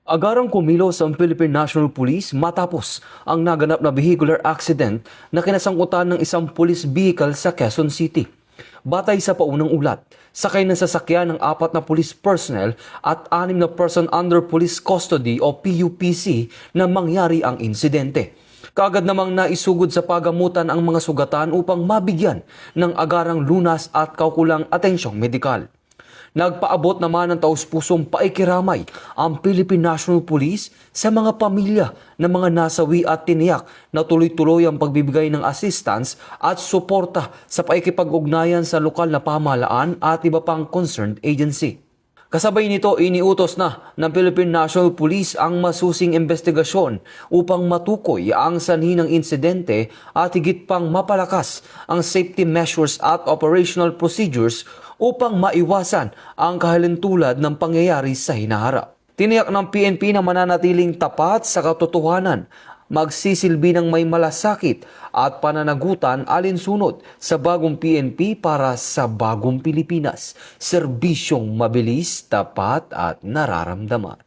Agarang kumilos ang Philippine National Police matapos ang naganap na vehicular accident na kinasangkutan ng isang police vehicle sa Quezon City. Batay sa paunang ulat, sakay ng sasakyan ng 4 na police personnel at 6 na person under police custody o PUPC na mangyari ang insidente. Kaagad namang naisugod sa pagamutan ang mga sugatan upang mabigyan ng agarang lunas at kaukulang atensyong medikal. Nagpaabot naman ng taus-pusong paikiramay ang Philippine National Police sa mga pamilya ng mga nasawi at tiniyak na tuloy-tuloy ang pagbibigay ng assistance at suporta sa paikipag-ugnayan sa lokal na pamahalaan at iba pang concerned agency. Kasabay nito, iniutos na ng Philippine National Police ang masusing investigasyon upang matukoy ang sanhi ng insidente at higit pang mapalakas ang safety measures at operational procedures upang maiwasan ang kahalintulad ng pangyayari sa hinaharap. Tiniyak ng PNP na mananatiling tapat sa katotohanan, magsisilbi ng may malasakit at pananagutan alinsunod sa bagong PNP para sa bagong Pilipinas. Serbisyong mabilis, tapat at nararamdaman.